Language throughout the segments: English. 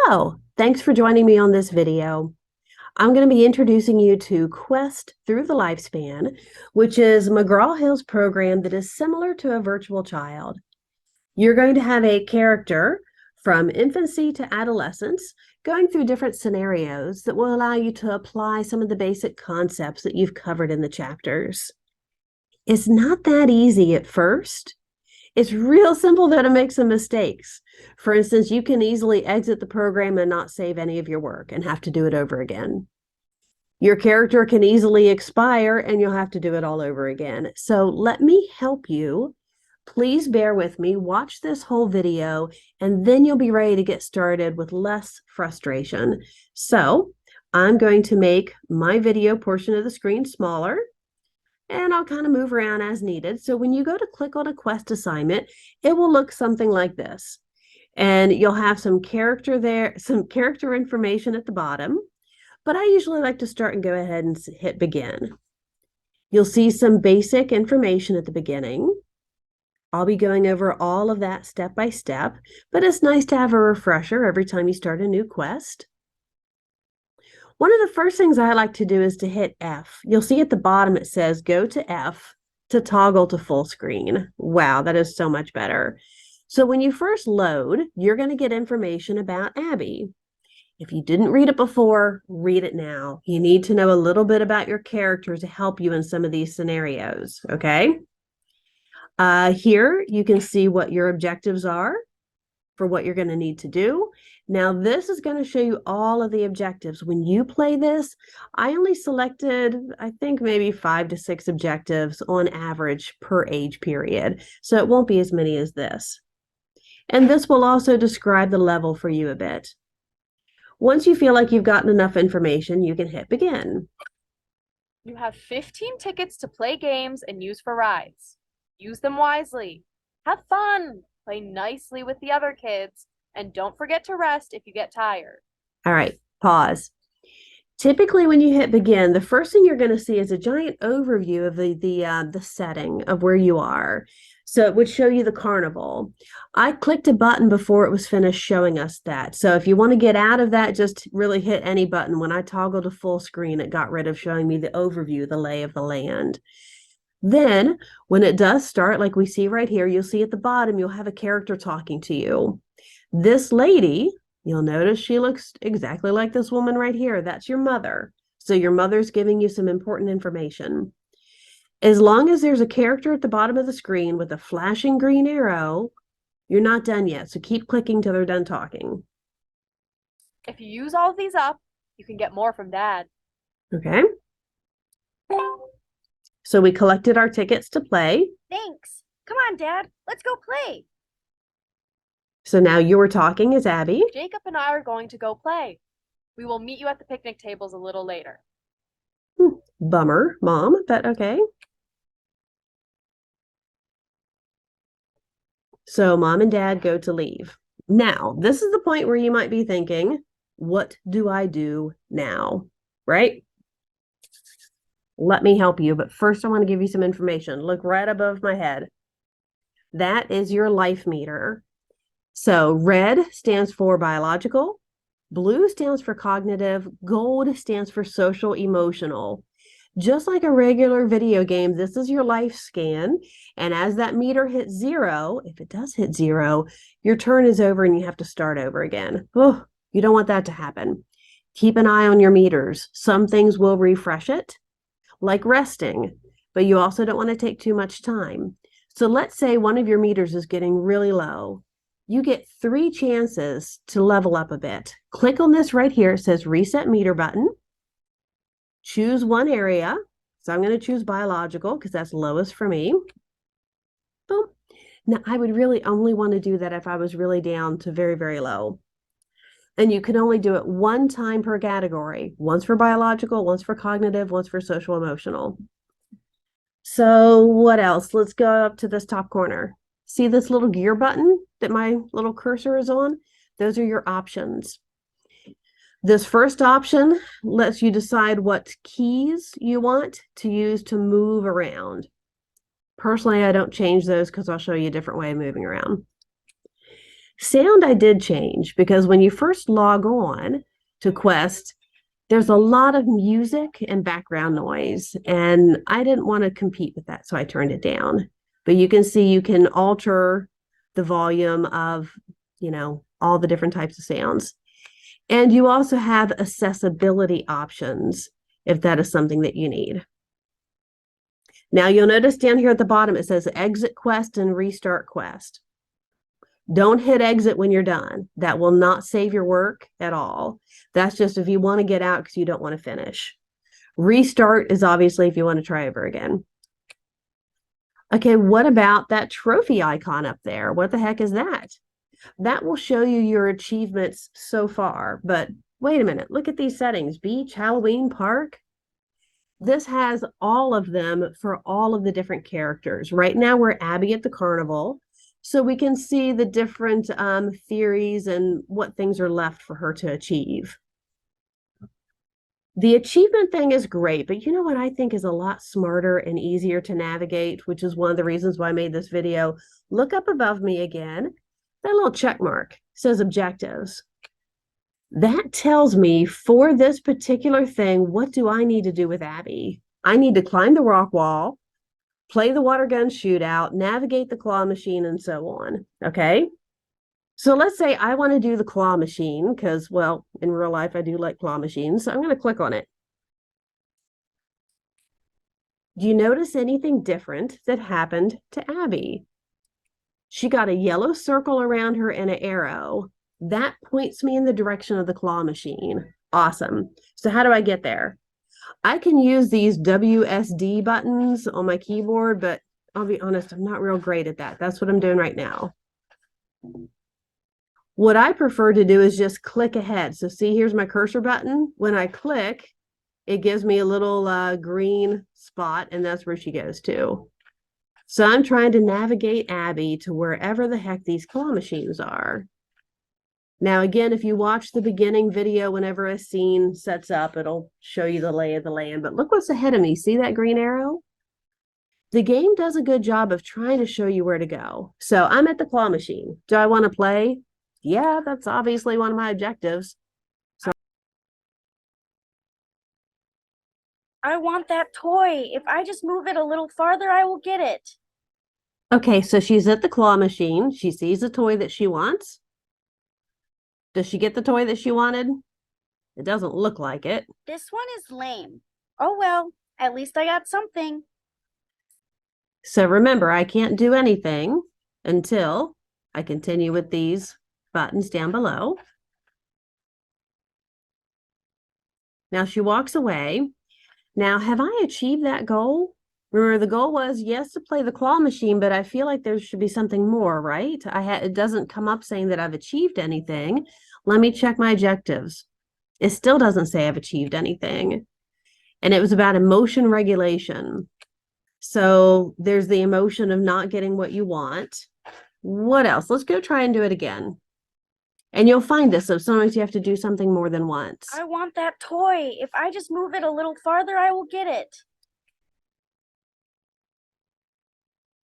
Hello, thanks for joining me on this video. I'm going to be introducing you to Quest Through the Lifespan, which is McGraw-Hill's program that is similar to a virtual child. You're going to have a character from infancy to adolescence going through different scenarios that will allow you to apply some of the basic concepts that you've covered in the chapters. It's not that easy at first. It's real simple though to make some mistakes. For instance, you can easily exit the program and not save any of your work and have to do it over again. Your character can easily expire and you'll have to do it all over again. So let me help you. Please bear with me, watch this whole video, and then you'll be ready to get started with less frustration. So I'm going to make my video portion of the screen smaller, and I'll kind of move around as needed. So when you go to click on a quest assignment, it will look something like this. And you'll have some character there, some character information at the bottom. But I usually like to start and go ahead and hit begin. You'll see some basic information at the beginning. I'll be going over all of that step by step, but it's nice to have a refresher every time you start a new quest. One of the first things I like to do is to hit F. You'll see at the bottom it says go to F to toggle to full screen. Wow, that is so much better. So when you first load, you're going to get information about Abby. If you didn't read it before, read it now. You need to know a little bit about your character to help you in some of these scenarios, okay? Here you can see what your objectives are for what you're going to need to do. Now, this is going to show you all of the objectives. When you play this, I only selected, I think, maybe 5 to 6 objectives on average per age period. So it won't be as many as this. And this will also describe the level for you a bit. Once you feel like you've gotten enough information, you can hit begin. You have 15 tickets to play games and use for rides. Use them wisely. Have fun. Play nicely with the other kids. And don't forget to rest if you get tired. All right, pause. Typically, when you hit begin, the first thing you're going to see is a giant overview of the setting of where you are. So it would show you the carnival. I clicked a button before it was finished showing us that. So if you want to get out of that, just really hit any button. When I toggled to full screen, it got rid of showing me the overview, the lay of the land. Then when it does start, like we see right here, you'll see at the bottom, you'll have a character talking to you. This lady, you'll notice she looks exactly like this woman right here. That's your mother. So your mother's giving you some important information. As long as there's a character at the bottom of the screen with a flashing green arrow, you're not done yet. So keep clicking till they're done talking. If you use all of these up, you can get more from Dad. Okay. So we collected our tickets to play. Thanks. Come on, Dad. Let's go play. So now you're talking as Abby. Jacob and I are going to go play. We will meet you at the picnic tables a little later. Bummer, Mom, but okay. So Mom and Dad go to leave. Now, this is the point where you might be thinking, what do I do now? Right? Let me help you, but first I want to give you some information. Look right above my head. That is your life meter. So red stands for biological, blue stands for cognitive, gold stands for social emotional. Just like a regular video game, this is your life scan. And as that meter hits 0, if it does hit 0, your turn is over and you have to start over again. Oh, you don't want that to happen. Keep an eye on your meters. Some things will refresh it, like resting, but you also don't want to take too much time. So let's say one of your meters is getting really low. You get 3 chances to level up a bit. Click on this right here. It says reset meter button. Choose one area. So I'm going to choose biological because that's lowest for me. Boom. Now I would really only want to do that if I was really down to very, very low. And you can only do it 1 time per category. Once for biological, once for cognitive, once for social emotional. So what else? Let's go up to this top corner. See this little gear button that my little cursor is on? Those are your options. This first option lets you decide what keys you want to use to move around. Personally, I don't change those because I'll show you a different way of moving around. Sound I did change because when you first log on to Quest, there's a lot of music and background noise, and I didn't want to compete with that, so I turned it down. But you can see you can alter the volume of, all the different types of sounds. And you also have accessibility options if that is something that you need. Now you'll notice down here at the bottom, it says exit Quest and restart Quest. Don't hit exit when you're done. That will not save your work at all. That's just if you want to get out because you don't want to finish. Restart is obviously if you want to try over again. Okay, what about that trophy icon up there? What the heck is that? That will show you your achievements so far. But wait a minute, look at these settings. Beach, Halloween, park. This has all of them for all of the different characters. Right now we're Abby at the carnival. So we can see the different theories and what things are left for her to achieve. The achievement thing is great, but you know what I think is a lot smarter and easier to navigate, which is one of the reasons why I made this video. Look up above me again. That little check mark says objectives. That tells me for this particular thing, what do I need to do with Abby? I need to climb the rock wall, play the water gun shootout, navigate the claw machine, and so on. Okay. So let's say I want to do the claw machine because, well, in real life, I do like claw machines. So I'm going to click on it. Do you notice anything different that happened to Abby? She got a yellow circle around her and an arrow. That points me in the direction of the claw machine. Awesome. So how do I get there? I can use these WSD buttons on my keyboard, but I'll be honest, I'm not real great at that. That's what I'm doing right now. What I prefer to do is just click ahead. So see, here's my cursor button. When I click, it gives me a little green spot, and that's where she goes to. So I'm trying to navigate Abby to wherever the heck these claw machines are. Now, again, if you watch the beginning video, whenever a scene sets up, it'll show you the lay of the land. But look what's ahead of me. See that green arrow? The game does a good job of trying to show you where to go. So I'm at the claw machine. Do I want to play? Yeah, that's obviously one of my objectives. So I want that toy. If I just move it a little farther, I will get it. okay, so she's at the claw machine. She sees the toy that she wants. Does she get the toy that she wanted? It doesn't look like it. This one is lame. Oh well, at least I got something. So remember, I can't do anything until I continue with these buttons down below. Now she walks away. Now, have I achieved that goal? Remember, the goal was, yes, to play the claw machine, but I feel like there should be something more, right? It doesn't come up saying that I've achieved anything. Let me check my objectives. It still doesn't say I've achieved anything. And it was about emotion regulation. So there's the emotion of not getting what you want. What else? Let's go try and do it again. And you'll find this. So sometimes you have to do something more than once. I want that toy. If I just move it a little farther, I will get it.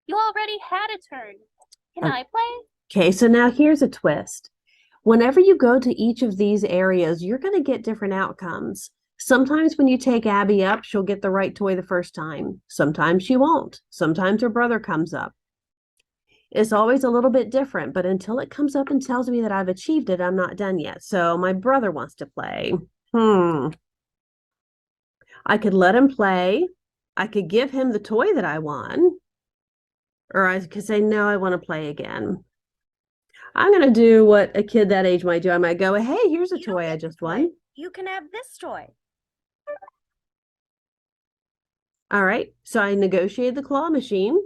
You already had a turn. Can I play? Okay, so now here's a twist. Whenever you go to each of these areas, you're going to get different outcomes. Sometimes when you take Abby up, she'll get the right toy the first time. Sometimes she won't. Sometimes her brother comes up. It's always a little bit different, but until it comes up and tells me that I've achieved it, I'm not done yet. So my brother wants to play. I could let him play. I could give him the toy that I won. Or I could say, no, I want to play again. I'm going to do what a kid that age might do. I might go, hey, here's a toy I just won. You can have this toy. All right. So I negotiated the claw machine.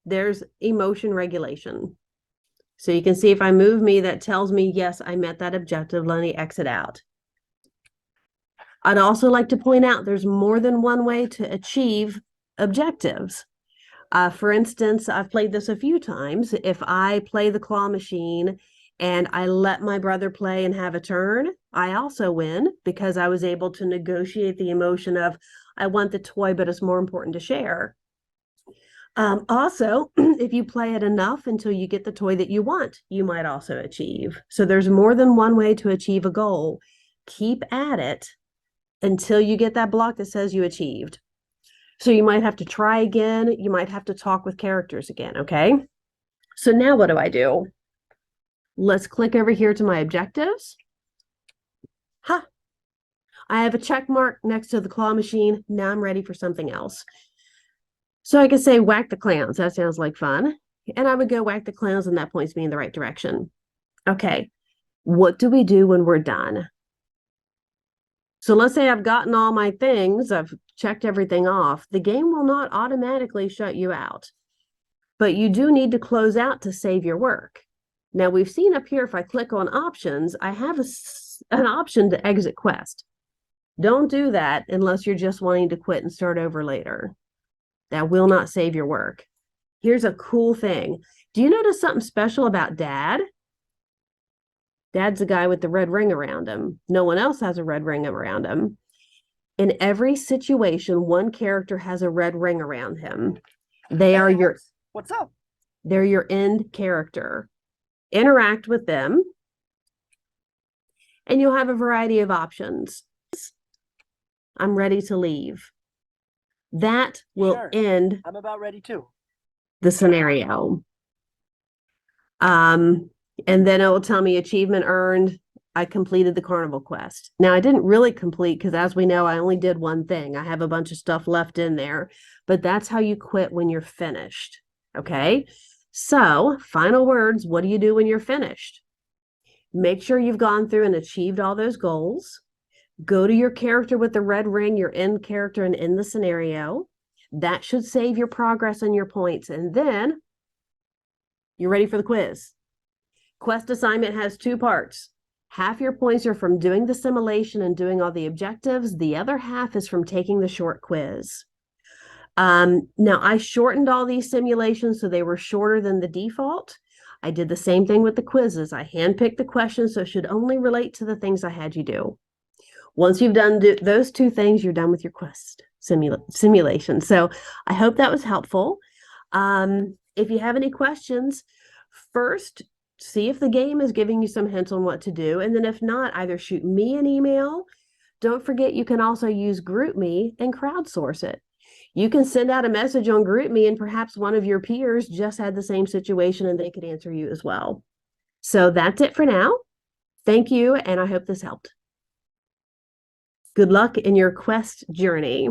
There's emotion regulation. So you can see if I move me, that tells me, yes, I met that objective. Let me exit out. I'd also like to point out there's more than one way to achieve objectives. For instance, I've played this a few times. If I play the claw machine and I let my brother play and have a turn, I also win because I was able to negotiate the emotion of, I want the toy, but it's more important to share. Also, if you play it enough until you get the toy that you want, you might also achieve. So there's more than one way to achieve a goal. Keep at it until you get that block that says you achieved. So you might have to try again. You might have to talk with characters again, okay? So now what do? Let's click over here to my objectives. Ha! I have a check mark next to the claw machine. Now I'm ready for something else. So I could say whack the clowns. That sounds like fun. And I would go whack the clowns, and that points me in the right direction. Okay, what do we do when we're done? So let's say I've gotten all my things, I've checked everything off. The game will not automatically shut you out, but you do need to close out to save your work. Now we've seen up here, if I click on options, I have an option to exit quest. Don't do that unless you're just wanting to quit and start over later. That will not save your work. Here's a cool thing. Do you notice something special about Dad? Dad's the guy with the red ring around him. No one else has a red ring around him. In every situation, one character has a red ring around him. What's up? They're your end character. Interact with them, and you'll have a variety of options. I'm ready to leave. That will Sure. end I'm about ready too. the scenario. And then it will tell me achievement earned. I completed the carnival quest. Now I didn't really complete because, as we know, I only did one thing. I have a bunch of stuff left in there, but that's how you quit when you're finished. Okay. So final words, what do you do when you're finished? Make sure you've gone through and achieved all those goals. Go to your character with the red ring, your end character, and in the scenario. That should save your progress and your points. And then you're ready for the quiz. Quest assignment has 2 parts. Half your points are from doing the simulation and doing all the objectives. The other half is from taking the short quiz. Now, I shortened all these simulations so they were shorter than the default. I did the same thing with the quizzes. I handpicked the questions, so it should only relate to the things I had you do. Once you've done those 2 things, you're done with your quest simulation. So I hope that was helpful. If you have any questions, first, see if the game is giving you some hints on what to do. And then if not, either shoot me an email. Don't forget, you can also use GroupMe and crowdsource it. You can send out a message on GroupMe, and perhaps one of your peers just had the same situation and they could answer you as well. So that's it for now. Thank you, and I hope this helped. Good luck in your quest journey.